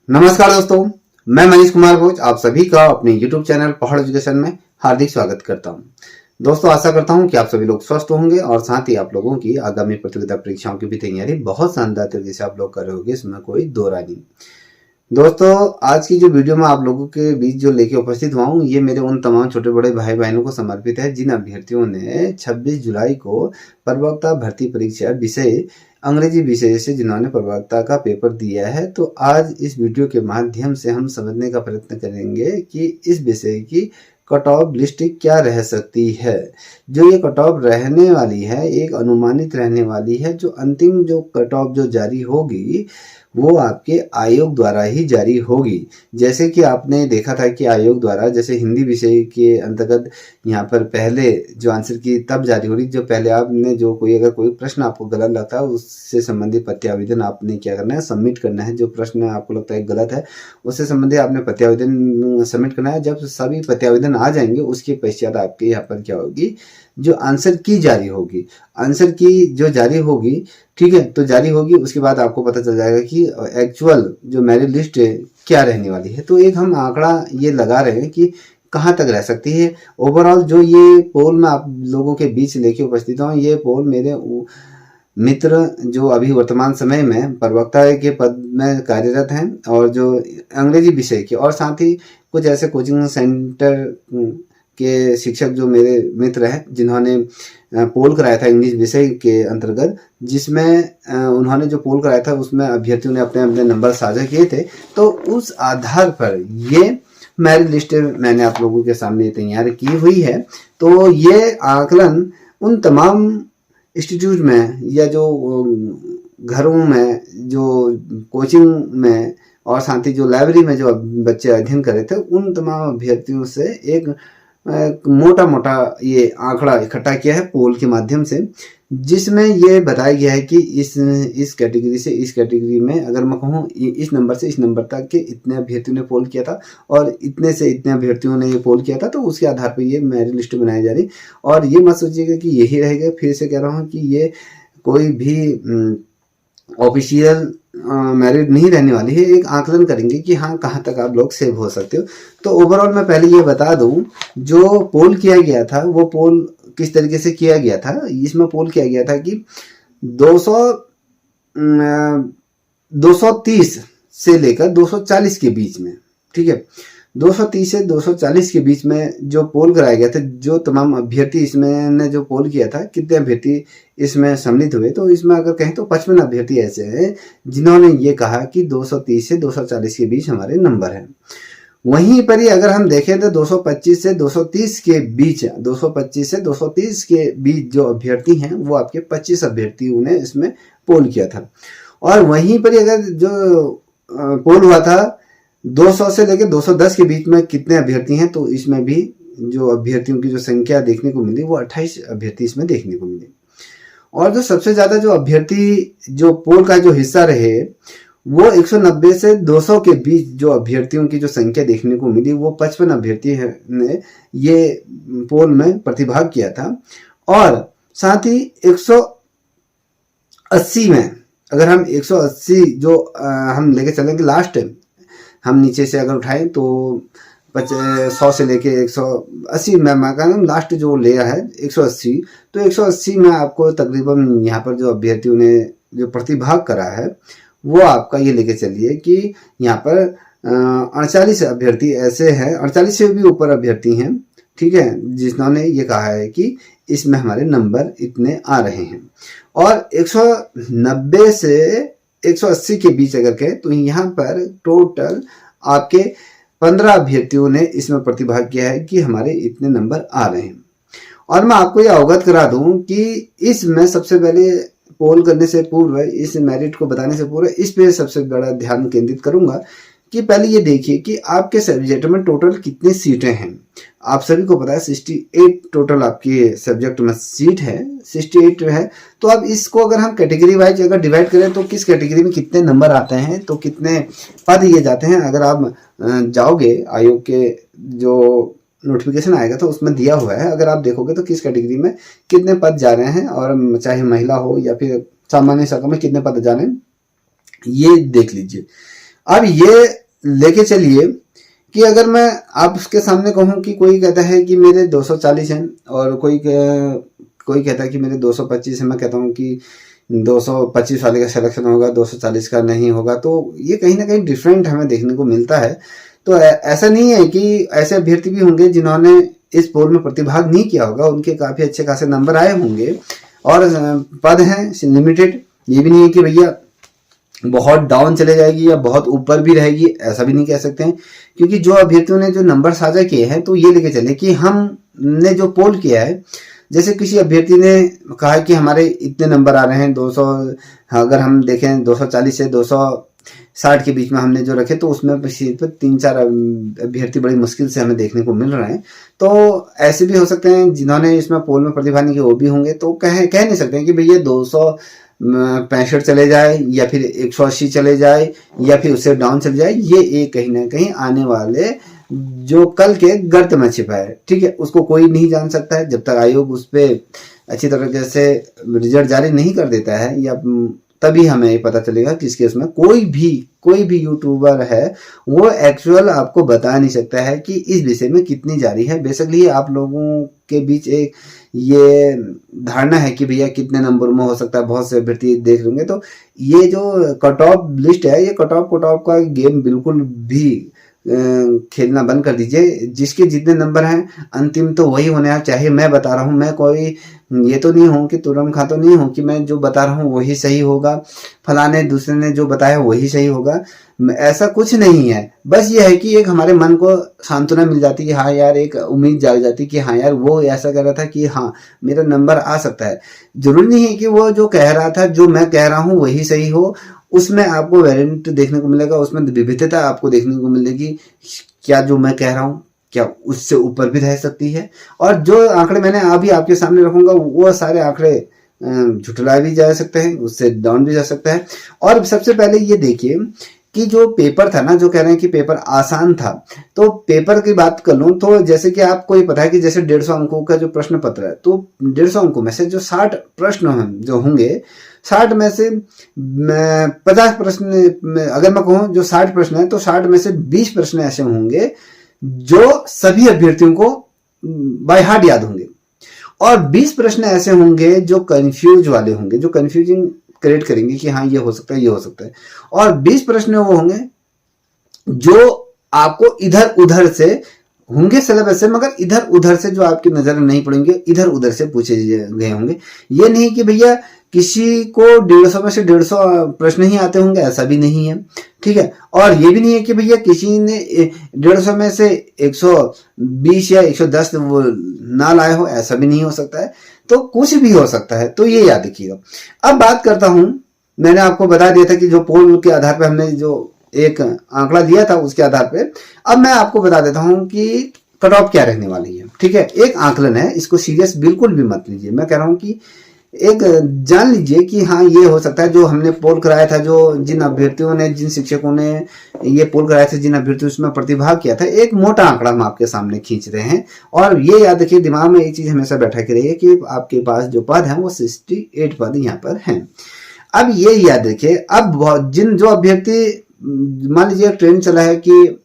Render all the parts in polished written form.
नमस्कार दोस्तों, मैं मनीष कुमार घोष आप सभी का अपने YouTube चैनल पहाड़ एजुकेशन में हार्दिक स्वागत करता हूं। दोस्तों, आशा करता हूं कि आप सभी लोग स्वस्थ होंगे और साथ ही आप लोगों की आगामी प्रतियोगिता परीक्षाओं की भी तैयारी बहुत शानदार तरीके से आप लोग कर रहे होंगे, इसमें कोई दो राय नहीं। दोस्तों, आज की जो वीडियो में आप लोगों के बीच जो लेके उपस्थित हुआ हूँ, ये मेरे उन तमाम छोटे बड़े भाई बहनों को समर्पित है जिन अभ्यर्थियों ने 26 जुलाई को प्रवक्ता भर्ती परीक्षा विषय अंग्रेजी विषय से जिन्होंने प्रवक्ता का पेपर दिया है। तो आज इस वीडियो के माध्यम से हम समझने का प्रयत्न करेंगे कि इस विषय की कट ऑफ लिस्ट क्या रह सकती है। जो ये कट ऑफ रहने वाली है, एक अनुमानित रहने वाली है। जो अंतिम जो कट ऑफ जो जारी होगी वो आपके आयोग द्वारा ही जारी होगी। जैसे कि आपने देखा था कि आयोग द्वारा जैसे हिंदी विषय के अंतर्गत यहाँ पर पहले जो आंसर की तब जारी हो रही, जो पहले आपने जो अगर कोई प्रश्न आपको गलत लगता है उससे संबंधित प्रत्यावेदन आपने क्या करना है, सबमिट करना है। जो प्रश्न आपको लगता है गलत है उससे संबंधित आपने प्रत्यावेदन सबमिट करना है। जब सभी प्रत्यावेदन आ जाएंगे उसके पश्चात आपके यहाँ पर क्या होगी, जो आंसर की जारी होगी। आंसर की जो जारी होगी, ठीक है, तो जारी होगी उसके बाद आपको पता चल जाएगा कि एक्चुअल जो मेरिट लिस्ट है क्या रहने वाली है। तो एक हम आंकड़ा ये लगा रहे हैं कि कहाँ तक रह सकती है। ओवरऑल जो ये पोल मैं आप लोगों के बीच लेके उपस्थित हूँ, ये पोल मेरे मित्र जो अभी वर्तमान समय में प्रवक्ता के पद में कार्यरत हैं और जो अंग्रेजी विषय के और साथ ही कुछ ऐसे कोचिंग सेंटर के शिक्षक जो मेरे मित्र हैं जिन्होंने पोल कराया था इंग्लिश विषय के अंतर्गत, जिसमें उन्होंने जो पोल कराया था उसमें अभ्यर्थियों ने अपने अपने नंबर साझा किए थे। तो उस आधार पर ये मेरिट लिस्ट मैंने आप लोगों के सामने तैयार की हुई है। तो ये आकलन उन तमाम इंस्टीट्यूट में या जो घरों में, जो कोचिंग में और साथ ही जो लाइब्रेरी में जो बच्चे अध्ययन कर रहे थे उन तमाम अभ्यर्थियों से एक मोटा मोटा ये आंकड़ा इकट्ठा किया है पोल के माध्यम से, जिसमें ये बताया गया है कि इस कैटेगरी से इस कैटेगरी में अगर मैं कहूँ इस नंबर से इस नंबर तक के इतने अभ्यर्थियों ने पोल किया था और इतने से इतने अभ्यर्थियों ने ये पोल किया था, तो उसके आधार पर ये मेरिट लिस्ट बनाई जा रही। और ये मत सोचिएगा कि यही रहेगा, फिर से कह रहा हूँ कि ये कोई भी ऑफिशियल मेरिट नहीं रहने वाली है। एक आकलन करेंगे कि हाँ कहाँ तक आप लोग सेव हो सकते हो। तो ओवरऑल मैं पहले ये बता दूं, जो पोल किया गया था वो पोल किस तरीके से किया गया था। इसमें पोल किया गया था कि 230 से लेकर 240 के बीच में, ठीक है, 230 से 240 के बीच में जो पोल कराया गया था, जो तमाम अभ्यर्थी इसमें ने जो पोल किया था, कितने अभ्यर्थी इसमें सम्मिलित हुए, तो इसमें अगर कहें तो 55 अभ्यर्थी ऐसे हैं जिन्होंने ये कहा कि 230 से 240 के बीच हमारे नंबर हैं। वहीं पर ही अगर हम देखें तो 225 से 230 के बीच, 225 से 230 के बीच जो अभ्यर्थी हैं वो आपके 25 अभ्यर्थियों ने इसमें पोल किया था। और वहीं पर ही अगर जो पोल हुआ था 200 से लेकर 210 के बीच में कितने अभ्यर्थी हैं, तो इसमें भी जो अभ्यर्थियों की जो संख्या देखने को मिली वो 28 अभ्यर्थी इसमें देखने को मिले। और जो सबसे ज्यादा जो अभ्यर्थी जो पोल का जो हिस्सा रहे वो 190 से 200 के बीच जो अभ्यर्थियों की जो संख्या देखने को मिली, वो 55 अभ्यर्थी ने ये पोल में प्रतिभाग किया था। और साथ ही 180 में अगर हम 180 जो हम लेके चलेंगे, लास्ट हम नीचे से अगर उठाएं तो 100 से लेके 180 में लास्ट जो लिया है 180, तो 180 में आपको तकरीबन यहाँ पर जो अभ्यर्थियों ने जो प्रतिभाग करा है वो आपका ये लेके चलिए कि यहाँ पर 48 अभ्यर्थी ऐसे हैं, 48 से भी ऊपर अभ्यर्थी हैं, ठीक है, जिन्होंने ये कहा है कि इसमें हमारे नंबर इतने आ रहे हैं। और 190 से 180 के बीच अगर कहें तो यहाँ पर टोटल आपके 15 अभ्यर्थियों ने इसमें प्रतिभाग किया है कि हमारे इतने नंबर आ रहे हैं। और मैं आपको यह अवगत करा दूं कि इसमें सबसे पहले पोल करने से पूर्व, इस मेरिट को बताने से पूर्व इस पे सबसे बड़ा ध्यान केंद्रित करूंगा कि पहले ये देखिए कि आपके सब्जेक्ट में टोटल कितनी सीटें हैं। आप सभी को पता है 68 टोटल आपके सब्जेक्ट में सीट है, 68 है। तो अब इसको अगर हम कैटेगरी वाइज अगर डिवाइड करें तो किस कैटेगरी में कितने नंबर आते हैं, तो कितने पद दिए जाते हैं। अगर आप जाओगे आयोग के जो नोटिफिकेशन आएगा तो उसमें दिया हुआ है, अगर आप देखोगे तो किस कैटेगरी में कितने पद जा रहे हैं और चाहे महिला हो या फिर सामान्य शाखा में कितने पद जा रहे हैं ये देख लीजिए। अब ये लेके चलिए कि अगर मैं आप उसके सामने कहूं कि कोई कहता है कि मेरे 240 हैं और कोई कहता है कि मेरे 225 है, मैं कहता हूं कि 225 वाले का सिलेक्शन होगा, 240 का नहीं होगा, तो ये कहीं ना कहीं डिफरेंट हमें देखने को मिलता है। तो ऐसा नहीं है कि ऐसे अभ्यर्थी भी होंगे जिन्होंने इस पोल में प्रतिभाग नहीं किया होगा, उनके काफी अच्छे खासे नंबर आए होंगे और पद हैं लिमिटेड। ये भी नहीं है कि भैया बहुत डाउन चले जाएगी या बहुत ऊपर भी रहेगी, ऐसा भी नहीं कह सकते हैं, क्योंकि जो अभ्यर्थियों ने जो नंबर साझा किए हैं तो ये लेके चले कि हमने जो पोल किया है, जैसे किसी अभ्यर्थी ने कहा कि हमारे इतने नंबर आ रहे हैं 200, अगर हम देखें 240 से 260 के बीच में हमने जो रखे, तो उसमें 3-4 अभ्यर्थी बड़ी मुश्किल से हमें देखने को मिल रहे हैं। तो ऐसे भी हो सकते हैं जिन्होंने इसमें पोल में प्रतिभा नहीं की, वो भी होंगे। तो कह नहीं सकते हैं कि भैया 265 चले जाए या फिर 180 चले जाए या फिर उससे डाउन चले जाए, ये एक कहीं ना कहीं आने वाले जो कल के गर्त में छिपा है, ठीक है, उसको कोई नहीं जान सकता है जब तक आयोग उस पर अच्छी तरीके से रिजल्ट जारी नहीं कर देता है, या तभी हमें ये पता चलेगा कि इस केस में कोई भी यूट्यूबर है वो एक्चुअल आपको बता नहीं सकता है कि इस विषय में कितनी जारी है। बेसिकली आप लोगों के बीच एक ये धारणा है कि भैया कितने नंबर में हो सकता है, बहुत से अभ्यर्थी देख लेंगे। तो ये जो कट ऑफ लिस्ट है, ये कट ऑफ का गेम बिल्कुल भी खेलना बंद कर दीजिए। जिसके जितने नंबर हैं अंतिम तो वही होने हैं। चाहे मैं बता रहा हूँ, मैं कोई ये तो नहीं हूँ कि तुरम खा तो नहीं हूँ कि मैं जो बता रहा हूँ वही सही होगा, फलाने दूसरे ने जो बताया वही सही होगा, ऐसा कुछ नहीं है। बस ये है कि एक हमारे मन को सांत्वना मिल जाती है कि हाँ यार, एक उम्मीद जाग जाती कि हाँ यार वो ऐसा कह रहा था कि हाँ मेरा नंबर आ सकता है। जरूरी नहीं है कि वो जो कह रहा था, जो मैं कह रहा हूँ वही सही हो। उसमें आपको वेरिएंट देखने को मिलेगा, उसमें विविधता आपको देखने को मिलेगी। क्या जो मैं कह रहा हूँ क्या उससे ऊपर भी रह सकती है, और जो आंकड़े मैंने अभी आपके सामने रखूंगा वो सारे आंकड़े झुठलाए भी जा सकते हैं, उससे डाउन भी जा सकता है। और सबसे पहले ये देखिए कि जो पेपर था ना, जो कह रहे हैं कि पेपर आसान था, तो पेपर की बात कर लूं तो जैसे कि आपको ये पता है कि जैसे 150 अंकों का जो प्रश्न पत्र है, तो 150 अंकों में से जो 60 प्रश्न जो होंगे, 60 में से 50 प्रश्न, अगर मैं कहूं जो 60 प्रश्न है तो 60 में से 20 प्रश्न ऐसे होंगे जो सभी अभ्यर्थियों को बाय हार्ट याद होंगे, और 20 प्रश्न ऐसे होंगे जो कंफ्यूज वाले होंगे, जो कंफ्यूजिंग क्रिएट करेंगे कि हाँ ये हो सकता है, ये हो सकता है। और 20 प्रश्न वो होंगे जो आपको इधर उधर से होंगे सिलेबस से, मगर इधर उधर से जो आपकी नजर नहीं पड़ेंगे, इधर उधर से पूछे गए होंगे। ये नहीं कि भैया किसी को 150 में से 150 प्रश्न ही आते होंगे, ऐसा भी नहीं है, ठीक है। और ये भी नहीं है कि भैया किसी ने 150 में से 120 या 110 वो ना लाए हो, ऐसा भी नहीं हो सकता है। तो कुछ भी हो सकता है, तो ये याद रखिएगा। अब बात करता हूं, मैंने आपको बता दिया था कि जो पोल के आधार पर हमने जो एक आंकड़ा दिया था उसके आधार पे, अब मैं आपको बता देता हूं कि कट ऑफ क्या रहने वाली है, ठीक है। एक आंकलन है, इसको सीरियस बिल्कुल भी मत लीजिए। मैं कह रहा हूं कि एक जान लीजिए कि हाँ ये हो सकता है। जो हमने पोल कराया था, जो जिन अभ्यर्थियों ने, जिन शिक्षकों ने ये पोल कराया था, जिन अभ्यर्थियों उसमें प्रतिभाग किया था, एक मोटा आंकड़ा हम आपके सामने खींच रहे हैं। और ये याद रखिए, दिमाग में एक चीज हमेशा बैठा के रहिए कि आपके पास जो पद है वो 68 पद यहाँ पर हैं। अब ये याद रखिए, अब जो अभ्यर्थी, मान लीजिए ट्रेंड चला है कि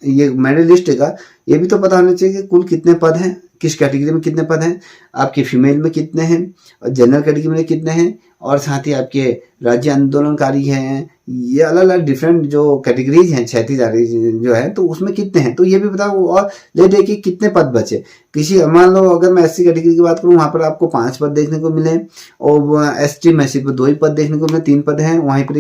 ये मेडलिस्ट का, ये भी तो पता होना चाहिए कि कुल कितने पद हैं, किस कैटेगरी में कितने पद हैं, आपके फीमेल में कितने हैं और जनरल कैटेगरी में कितने हैं, और साथ ही आपके राज्य आंदोलनकारी हैं, ये अलग अलग डिफरेंट जो कैटेगरीज हैं, 36 जो है, तो उसमें कितने हैं, तो ये भी बताओ। और ले देखिए कितने पद बचे। किसी, मान लो अगर मैं SC कैटेगरी की बात करूं, वहां पर आपको 5 पद देखने को मिले, और ST में सिर्फ 2 ही पद देखने को मिले, 3 पद हैं। वहीं पर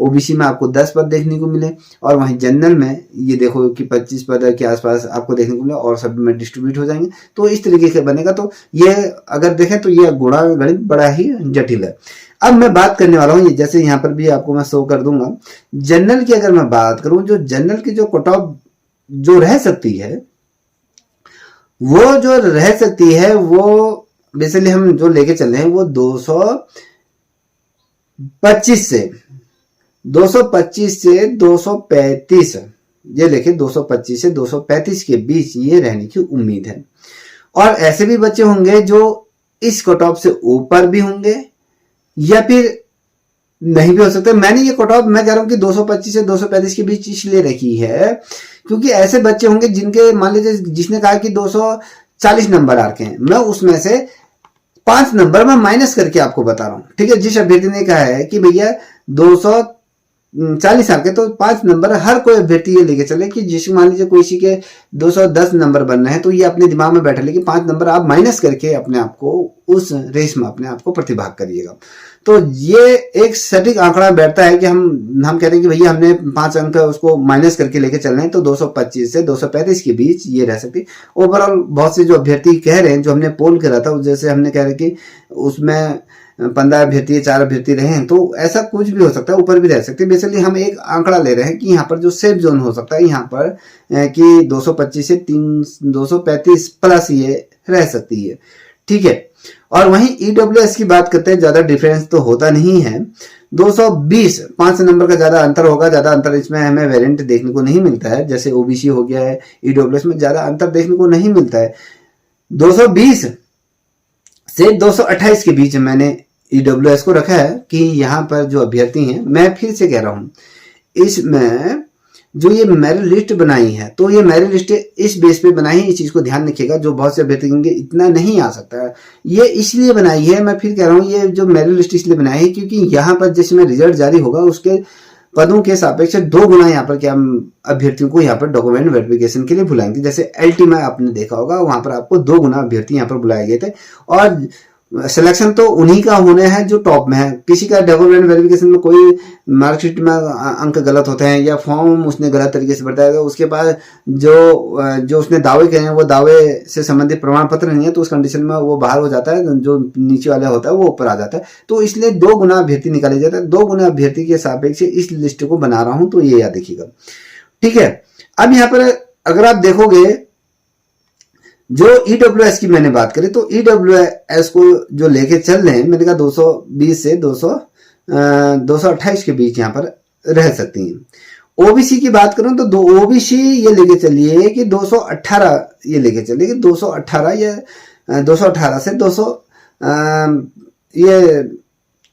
OBC में आपको 10 पद देखने को मिले, और वहीं जनरल में ये देखो कि 25 पद के आसपास आपको देखने को मिले, और सब में डिस्ट्रीब्यूट हो जाएंगे। तो इस तरीके से बनेगा। तो ये अगर देखें तो ये गुणा गणित बड़ा ही जटिल है। अब मैं बात करने वाला हूं, जैसे यहाँ पर भी आपको मैं शो कर दूंगा, जनरल की अगर मैं बात करूं, जो जनरल की जो कट ऑफ जो रह सकती है, वो जो रह सकती है वो बेसिकली हम जो लेके चल रहे हैं वो 225 से 235, ये लेके 225 से 235 के बीच ये रहने की उम्मीद है। और ऐसे भी बच्चे होंगे जो इस कट ऑफ से ऊपर भी होंगे, या फिर नहीं भी हो सकता। मैंने ये कट ऑफ मैं कह रहा हूँ कि 225 से 235 के बीच इसलिए रखी है क्योंकि ऐसे बच्चे होंगे जिनके मान लीजिए जिसने कहा कि 240 नंबर आ के हैं, मैं उसमें से 5 नंबर मैं माइनस करके आपको बता रहा हूँ। ठीक है, जिस अभ्यर्थी ने कहा है कि भैया 240 आ के, तो 5 नंबर हर कोई अभ्यर्थी ये लेके चले कि जिस मान लीजिए कोई के 210 नंबर बन रहे हैं, तो ये अपने दिमाग में बैठा ले कि 5 नंबर आप माइनस करके अपने आप को उस रेस में अपने आप को प्रतिभाग करिएगा। तो ये एक सटीक आंकड़ा बैठता है कि हम कहते हैं कि भैया हमने 5 अंक उसको माइनस करके लेके चल रहे हैं, तो 225 से 235 के बीच ये रह सकती। ओवरऑल बहुत से जो अभ्यर्थी कह रहे हैं, जो हमने पोल करा था, जैसे हमने कह रहे कि उसमें 15 अभ्यर्थी 4 अभ्यर्थी रहे हैं, तो ऐसा कुछ भी हो सकता है, ऊपर भी रह सकते हैं। बेसिकली हम एक आंकड़ा ले रहे हैं कि यहाँ पर जो सेफ जोन हो सकता है यहाँ पर कि 225 से 235 प्लस ये रह सकती है। ठीक है, और वहीं ईडब्ल्यूएस की बात करते हैं, ज्यादा डिफरेंस तो होता नहीं है। 220 5 नंबर का ज्यादा अंतर होगा, ज्यादा अंतर इसमें हमें वेरिएंट देखने को नहीं मिलता है, जैसे ओबीसी हो गया है, ईडब्ल्यूएस में ज्यादा अंतर देखने को नहीं मिलता है। 220 से 228 के बीच मैंने ईडब्ल्यूएस को रखा है कि यहाँ पर जो अभ्यर्थी हैं, मैं फिर से कह रहा हूं, इसमें जो ये मेरिट लिस्ट बनाई है, तो ये मेरिट लिस्ट इस बेस पे बनाई है, इस चीज को ध्यान रखिएगा। जो बहुत से अभ्यर्थी कहेंगे इतना नहीं आ सकता है, ये इसलिए बनाई है, मैं फिर कह रहा हूँ, ये जो मेरिट लिस्ट इसलिए बनाई है क्योंकि यहाँ पर जिसमें रिजल्ट जारी होगा उसके पदों के सापेक्ष 2 गुना यहाँ पर क्या अभ्यर्थियों को यहाँ पर डॉक्यूमेंट वेरिफिकेशन के लिए बुलाएंगे। जैसे एलटी में आपने देखा होगा, वहां पर आपको 2 गुना अभ्यर्थी यहाँ पर बुलाए गए थे, और सिलेक्शन तो उन्हीं का होने हैं जो टॉप में है। किसी का डॉक्यूमेंट वेरिफिकेशन में कोई मार्कशीट में अंक गलत होते हैं या फॉर्म उसने गलत तरीके से भरता है, उसके बाद जो उसने दावे किए हैं वो दावे से संबंधित प्रमाण पत्र नहीं है, तो उस कंडीशन में वो बाहर हो जाता है, जो नीचे वाला होता है वो ऊपर आ जाता है। तो इसलिए 2 गुना अभ्यर्थी निकाले जाते हैं। 2 गुना अभ्यर्थी के सापेक्ष इस लिस्ट को बना रहा हूं, तो ये याद रखिएगा। ठीक है, अब यहाँ पर अगर आप देखोगे जो ईडब्ल्यूएस की मैंने बात करी, तो ईडब्ल्यूएस को जो लेके चल रहे हैं, मैंने कहा 220 से 228 के बीच यहाँ पर रह सकती हैं। ओबीसी की बात करूं तो ओबीसी ये लेके चलिए कि 218 ये लेके चलिए कि 218 या 218 से 200 ये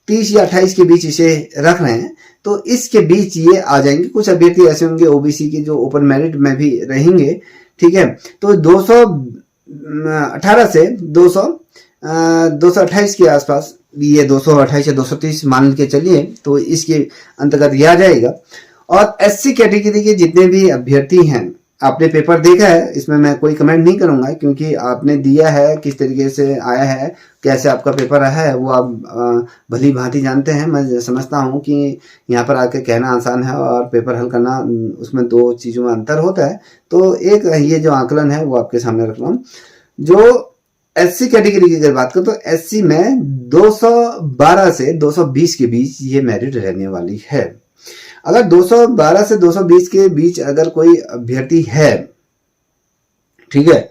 30 या 28 के बीच इसे रख रहे हैं, तो इसके बीच ये आ जाएंगे। कुछ अभ्यर्थी ऐसे होंगे ओबीसी के जो ओपन मेरिट में भी रहेंगे। ठीक है, तो 218 से 228 के आसपास, ये 228 या 230 मान के चलिए, तो इसके अंतर्गत ये आ जाएगा। और एससी कैटेगरी के जितने भी अभ्यर्थी हैं, आपने पेपर देखा है, इसमें मैं कोई कमेंट नहीं करूंगा क्योंकि आपने दिया है, किस तरीके से आया है, कैसे आपका पेपर आया है, वो आप भली भांति जानते हैं। मैं समझता हूं कि यहाँ पर आके कहना आसान है और पेपर हल करना, उसमें 2 चीज़ों में अंतर होता है। तो एक ये जो आकलन है वो आपके सामने रख रहा हूँ। जो एससी कैटेगरी की अगर बात करें, तो एससी में 212 से 220 के बीच ये मेरिट रहने वाली है। अगर 212 से 220 के बीच अगर कोई अभ्यर्थी है, ठीक है,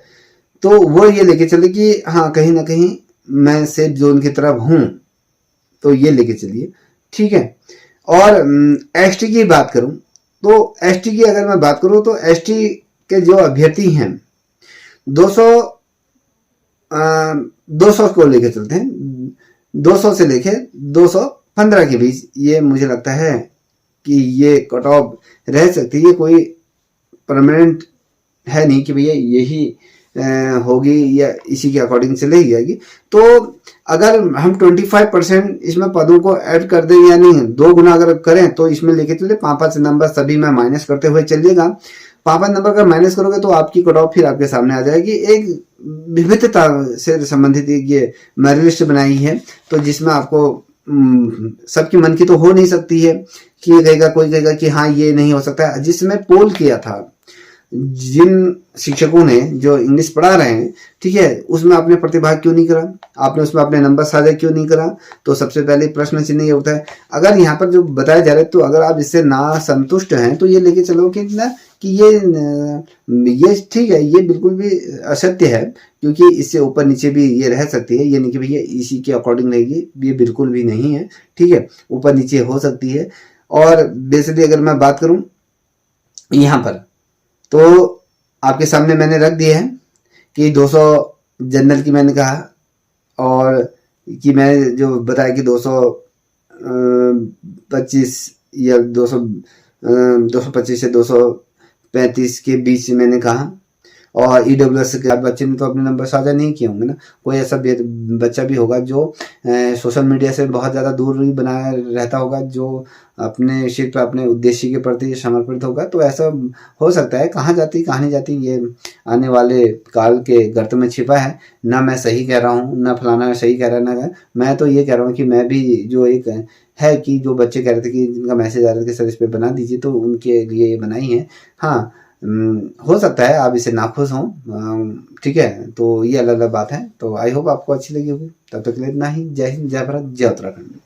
तो वो ये लेके चले कि हाँ कहीं ना कहीं मैं सेफ जोन की तरफ हूं, तो ये लेके चलिए। ठीक है, और एसटी की बात करूं तो एसटी की अगर मैं बात करूं तो एसटी के जो अभ्यर्थी हैं 200 को लेके चलते हैं, 200 से लेके 215 के बीच, ये मुझे लगता है कि ये कट ऑफ रह सकती है। कोई परमानेंट है नहीं कि भैया यही होगी या इसी के अकॉर्डिंग चली जाएगी। तो अगर हम 25% इसमें पदों को ऐड कर दें, यानी 2 गुना अगर करें, तो इसमें लेके चले 5-5 नंबर सभी में माइनस करते हुए चलिएगा। 5-5 नंबर का माइनस करोगे तो आपकी कट ऑफ फिर आपके सामने आ जाएगी। एक विविधता से संबंधित एक ये मेरिट लिस्ट बनाई है, तो जिसमें आपको सबकी मन की तो हो नहीं सकती है कि ये कहेगा, कोई कहेगा कि हाँ ये नहीं हो सकता। जिसमें पोल किया था, जिन शिक्षकों ने जो इंग्लिश पढ़ा रहे हैं, ठीक है, उसमें आपने प्रतिभाग क्यों नहीं करा, आपने उसमें अपने नंबर साझा क्यों नहीं करा, तो सबसे पहले प्रश्न चिन्ह ये होता है। अगर यहाँ पर जो बताया जा रहा है, तो अगर आप इससे ना संतुष्ट हैं तो ये लेके चलो कि ये ठीक है, ये बिल्कुल भी असत्य है, क्योंकि इससे ऊपर नीचे भी ये रह सकती है। ये नहीं कि भैया इसी के अकॉर्डिंग रहेगी, ये बिल्कुल भी नहीं है। ठीक है, ऊपर नीचे हो सकती है। और बेसिकली अगर मैं बात करूं यहाँ पर, तो आपके सामने मैंने रख दिया है कि 200 जनरल की मैंने कहा, और कि मैंने जो बताया कि 200 25 या 225 से 235 के बीच मैंने कहा। और ईडब्ल्यूएस के बच्चे ने तो अपने नंबर साझा नहीं किए होंगे ना। कोई ऐसा बच्चा भी होगा जो सोशल मीडिया से बहुत ज़्यादा दूर ही बनाया रहता होगा, जो अपने सिर्फ अपने उद्देश्य के प्रति समर्पित होगा। तो ऐसा हो सकता है, कहाँ जाती कहाँ नहीं जाती ये आने वाले काल के गर्त में छिपा है। ना मैं सही कह रहा हूँ, ना फलाना सही कह रहा है, ना मैं तो ये कह रहा हूँ कि मैं भी जो एक है कि जो बच्चे कह रहे थे कि जिनका मैसेज आ रहा था कि सर इस पर बना दीजिए, तो उनके लिए ये बनाई है। हाँ, हो सकता है आप इसे नाखुश हों, ठीक है, तो ये अलग अलग बात है। तो आई होप आपको अच्छी लगी होगी। तब तक के लिए इतना ही। जय हिंद, जय भारत, जय उत्तराखंड।